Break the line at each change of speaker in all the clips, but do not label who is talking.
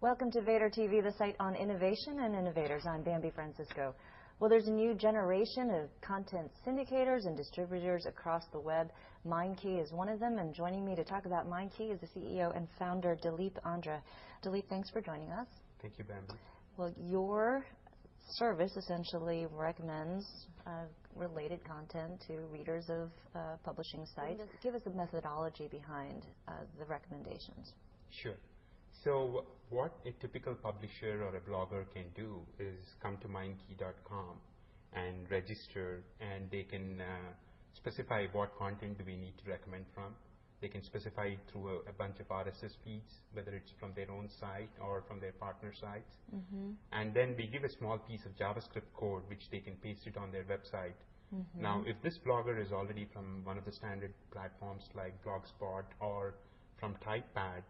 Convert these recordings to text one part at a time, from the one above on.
Welcome to Vader TV, the site on innovation and innovators. I'm Bambi Francisco. Well, there's a new generation of content syndicators and distributors across the web. MindKey is one of them, and joining me to talk about MindKey is the CEO and founder, Dileep Andra. Dileep, thanks for joining us.
Thank you, Bambi.
Well, your service essentially recommends related content to readers of publishing sites. Give us a methodology behind the recommendations.
Sure. So what a typical publisher or a blogger can do is come to mindkey.com and register, and they can specify what content do we need to recommend from. They can specify it through a bunch of RSS feeds, whether it's from their own site or from their partner sites. And then we give a small piece of JavaScript code which they can paste it on their website. Now, if this blogger is already from one of the standard platforms like Blogspot or from TypePad,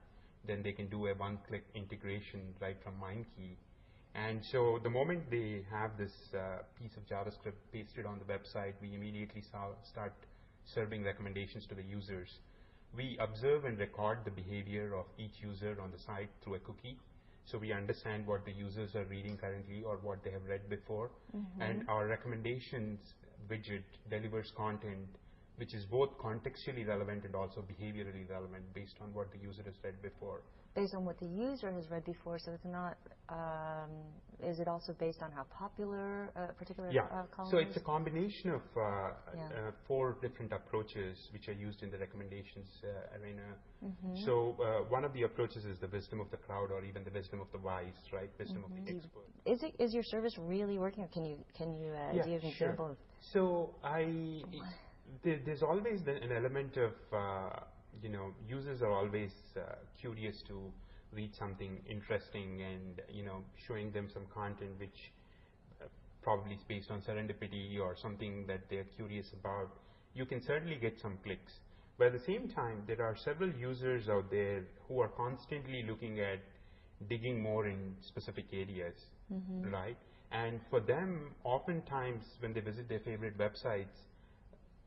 then they can do a one-click integration right from MindKey. And so the moment they have this piece of JavaScript pasted on the website, we immediately start serving recommendations to the users. We observe and record the behavior of each user on the site through a cookie. So we understand what the users are reading currently or what they have read before. And our recommendations widget delivers content which is both contextually relevant and also behaviorally relevant based on what the user has read before.
Based on what the user has read before, so it's not, is it also based on how popular a particular column is?
So it's a combination of 4 different approaches which are used in the recommendations arena. So one of the approaches is the wisdom of the crowd, or even the wisdom of the wise, right? Wisdom of the expert.
Is your service really working? Or can you do you have an example of?
So there's always an element of, users are always curious to read something interesting, and, showing them some content which probably is based on serendipity or something that they're curious about. You can certainly get some clicks. But at the same time, there are several users out there who are constantly looking at digging more in specific areas, right? And for them, oftentimes when they visit their favorite websites,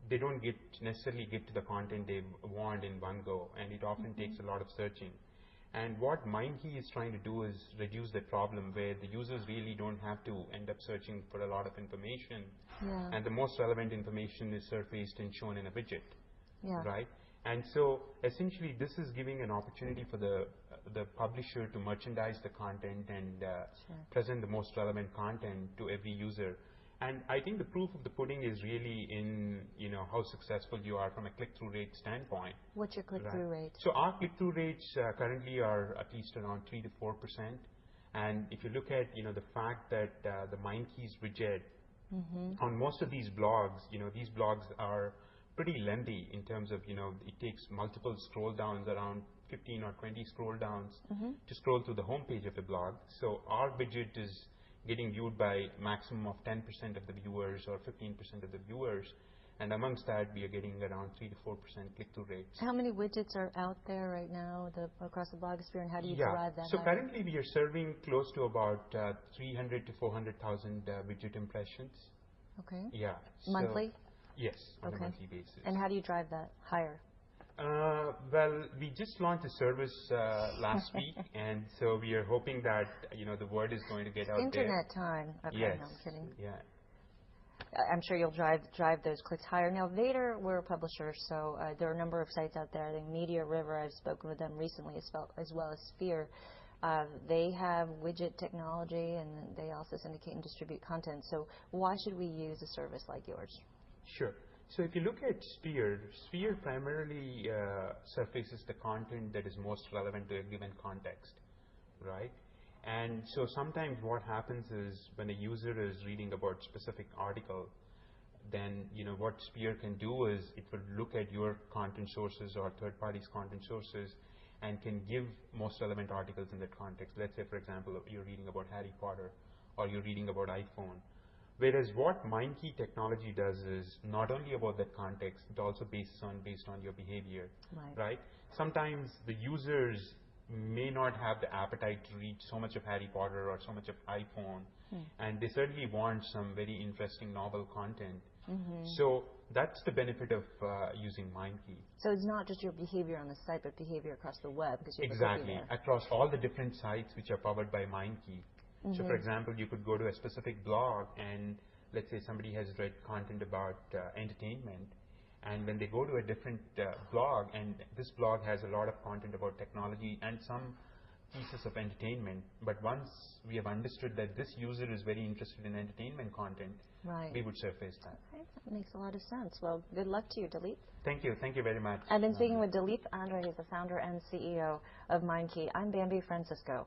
they don't necessarily get to the content they want in one go, and it often takes a lot of searching. And what MindKey is trying to do is reduce that problem, where the users really don't have to end up searching for a lot of information, and the most relevant information is surfaced and shown in a widget, right? And so essentially this is giving an opportunity for the publisher to merchandise the content and present the most relevant content to every user. And I think the proof of the pudding is really in, how successful you are from a click-through rate standpoint.
What's your click-through rate?
So our click-through rates currently are at least around 3 to 4%. And if you look at, the fact that the MindKey's widget on most of these blogs, these blogs are pretty lengthy in terms of, it takes multiple scroll downs, around 15 or 20 scroll downs to scroll through the homepage of a blog. So our widget is getting viewed by maximum of 10% of the viewers or 15% of the viewers, and amongst that we are getting around 3 to 4% click-through rates.
How many widgets are out there right now across the blogosphere, and how do you derive that?
So currently we are serving close to about 300 to 400,000 widget impressions.
Okay.
Yeah.
Monthly?
Yes, on a monthly basis.
And how do you drive that higher?
Well, we just launched a service last week, and so we are hoping that the word is going to get out
Internet time. Okay,
yes.
No, I'm kidding.
Yeah.
I'm sure you'll drive those clicks higher. Now, Vader, we're a publisher, so there are a number of sites out there. I think Media River, I've spoken with them recently, as well as Sphere. They have widget technology, and they also syndicate and distribute content. So why should we use a service like yours?
Sure. So if you look at Sphere primarily surfaces the content that is most relevant to a given context, right? And so sometimes what happens is when a user is reading about specific article, then what Sphere can do is it will look at your content sources or third parties' content sources and can give most relevant articles in that context. Let's say, for example, you're reading about Harry Potter or you're reading about iPhone. Whereas what MindKey technology does is not only about that context, but also based on your behavior, right? Sometimes the users may not have the appetite to read so much of Harry Potter or so much of iPhone, and they certainly want some very interesting novel content. So that's the benefit of using MindKey.
So it's not just your behavior on the site, but behavior across the web, because you have a cookie
Exactly.
there.
Across all the different sites which are powered by MindKey. So for example, you could go to a specific blog and let's say somebody has read content about entertainment, and when they go to a different blog, and this blog has a lot of content about technology and some pieces of entertainment, but once we have understood that this user is very interested in entertainment content,
Right.
we would surface that.
Okay, that makes a lot of sense. Well, good luck to you, Dilip.
Thank you. Thank you very much.
I've been speaking with Dilip Andre, he's the founder and CEO of MindKey. I'm Bambi Francisco.